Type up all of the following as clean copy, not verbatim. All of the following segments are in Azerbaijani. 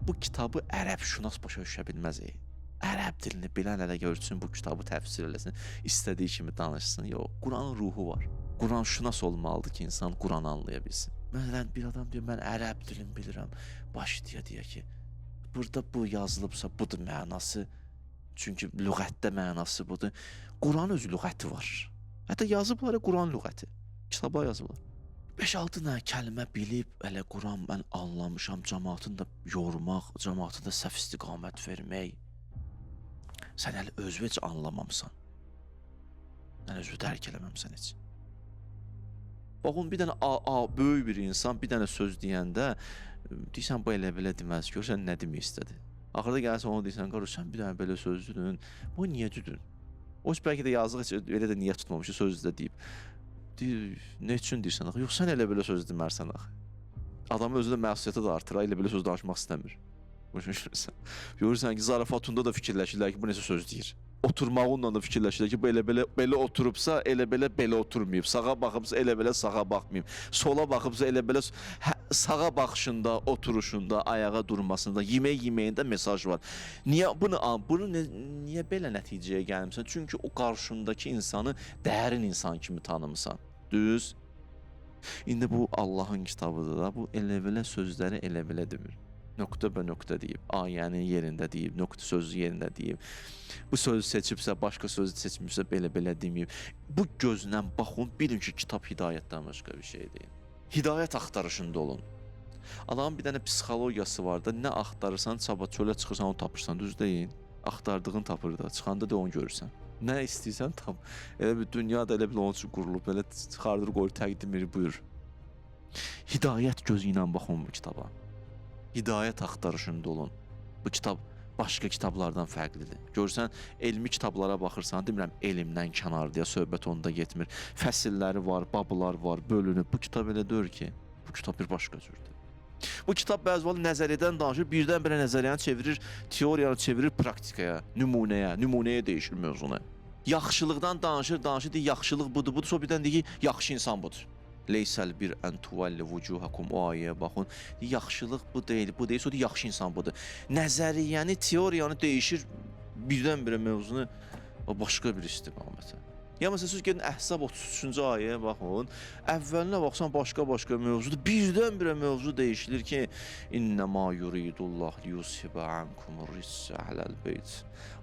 bu kitabı ərəbşünas başa düşə bilməz. Ərəb dilini bilən hələ görsün, bu kitabı təfsir eləsin, istədiyi kimi danışsın. Yox, Quranın ruhu var. Quran şünas olmalıdır ki, insan Quranı anlaya bilsin. Məsələn, bir adam deyir, mən ərəb dilini bilirəm. Başlayır deyə ki, burada bu yazılıbsa, budur mənası. Çünki lüğətdə mənası budur. Quran öz lüğəti var. Hətta yazıblar Quran lüğəti. Kitablar yazıblar. 5-6 dənə kəlmə bilib, elə Quran mən anlamışam, cəmaatını da yormaq, cəmaatına da səhv istiqamət vermək. Sən hələ özü heç anlamamısan. Sən özü dərk eləməmsən heç. Baxın, bir dənə böyük bir insan bir dənə söz deyəndə, deyirsən, bu elə belə deməz, görsən nə demək istədi. Axırda gəlsən onu deyirsən, qardaş, sən bir dənə belə söz dedin, bu niyə dedin? O bəlkə də yazıq heç elə də niyyət tutmamış, sözü də deyib. Deyir, nə üçün deyirsən axı? Yox, sən elə belə söz demərsən axı. Adamın özü də məsuliyyəti də artır, elə belə söz danışmaq istəmir. Görürsən ki, zarafatında da fikirləşirlər ki, bu necə söz deyir. Oturmağınla da fikirləşirlər ki, bu elə belə oturubsa, elə belə oturmayıb. Sağa baxıbsa, elə belə sağa baxmayıb. Sola baxıbsa, elə belə sağa baxışında, oturuşunda, ayağa durmasında, yeməyində mesaj var. Bunu niyə belə nəticəyə gəlmirsən? Çünki o qarşındakı insanı dərin insan kimi tanımısan. Düz? İndi bu Allahın kitabıdır da, bu elə belə sözləri elə belə demir. Nöqtə bə nöqtə deyib, ayənin yerində deyib, nöqtə sözü yerində deyib. Bu sözü seçibsə, başqa sözü seçmişsə, belə deməyib. Bu gözlə baxın, bilin ki, kitab hidayətdən başqa bir şey deyil. Hidayət axtarışında olun. Adamın bir dənə psixologiyası var da, nə axtarırsan, çölə çıxırsan, onu tapırsan, düz deyin. Axtardığın tapır da, çıxanda da onu görürsən. Nə istəyirsən, tam. Elə bir dünya da elə bir onun üçün qurulub, elə çıxardır, qoyur, təqdim edir, buyur. Hidayət gözü ilə baxın bu kitaba. Hidayət axtarışında olun. Bu kitab başqa kitablardan fərqlidir. Görsən, elmi kitablara baxırsan, demirəm, elmdən kənardıya söhbət onda getmir. Fəsilləri var, bablar var, bölünüb. Bu kitab elə deyir ki, bu kitab bir başqa cürdür. Bu kitab bəzi vaxt nəzəriyyədən danışır, birdən-birə nəzəriyyəni çevirir, teoriyanı çevirir praktikaya, nümunəyə değişir mövzunu. Yaxşılıqdan danışır, deyir, yaxşılıq budur, sonra birdən deyir ki, yaxşı insan budur. Leysəl bir ən tuvalli vucuhakum, o ayəyə baxın. Yaxşılıq bu deyil, sonra yaxşı insan budur. Nəzəriyyəni, teoriyanı değişir, birdən-birə mövzunu başqa bir istiqamətə. Ya məsələn, siz gedin Əhzab 33-cü ayəyə baxın, əvvəlinə baxsan başqa mövzudur, birdən-birə mövzu değişilir ki, İnnəmā yuridullah liyusibə ankumur rissə əhləl beyt.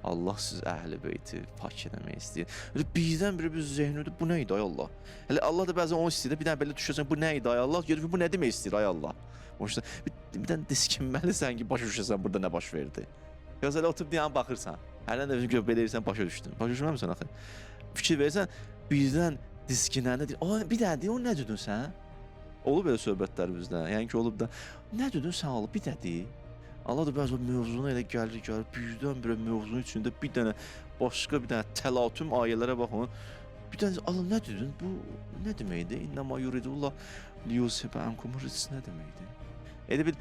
Allah siz əhl-i beyti pak eləmək istəyir. Birdən-birə bir zehnədə, bu nə idi ay Allah? Hələ Allah da bəzən onu istəyir, bir dənə belə düşürsən, bu nə idi ay Allah? Görür, bu nə demək istəyir ay Allah? Bir dənə diskinməlisən ki, başa düşəsən burada nə baş verdi. Yoxsa elə oturub deyən baxırsan, hərdən də belə edirsən, başa düşdün. Başa düşməmisən axı? Fikir verirsən, birdən diskinəndə deyir, bir dənə deyir, o nə dedin sən? Olub elə söhbətlər bizdə, yəni ki, olub da, nə dedin sən olub, bir dənə deyir. Allah da bəzi mövzuna elə gəlir, birdən-birə mövzunun içində bir dənə başqa bir dənə təlatüm ayələrə baxın. Bir dənə, Allah nə dedin, bu nə deməkdir? İnnəmə yuridullah liyusibə ankumur rissə nə deməkdir? Elə bir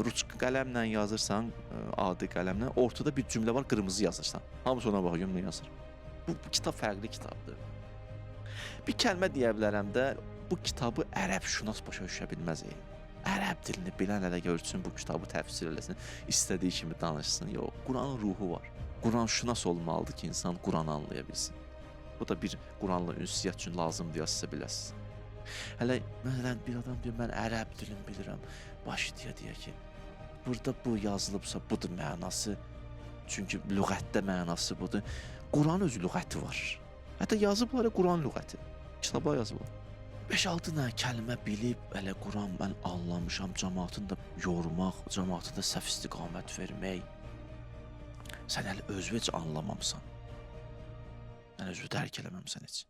ruçka qələmlə yazırsan, adi qələmlə, ortada bir cümlə var, qırmızı yazırsan. Hamısı ona baxıyor, nə yazır? Bu kitab fərqli kitabdır. Bir kəlmə deyə bilərəm də, bu kitabı ərəbşünas başa düşə bilməz. Ərəb dilini bilən hələ görsün, bu kitabı təfsir eləsin, istədiyi kimi danışsın. Yox, Quranın ruhu var. Quran şünas olmalıdır ki, insan Quranı anlaya bilsin. Bu da bir Quranla ünsiyyət üçün lazımdır, sizə biləsiniz. Hələ, məsələn, bir adam deyir, mən ərəb dilini bilirəm. Başlayır deyə ki, burada bu yazılıbsa, budur mənası. Çünki lüğətdə mənası budur. Quran öz lüğəti var. Hətta yazıblar Quran lüğəti. Kitablar yazıblar. 5-6 dənə kəlmə bilib, elə Quran mən anlamışam, cəmaatını da yormaq, cəmaatına da səhv istiqamət vermək. Sən hələ özü heç anlamamısan. Sən özü dərk eləməmsən heç.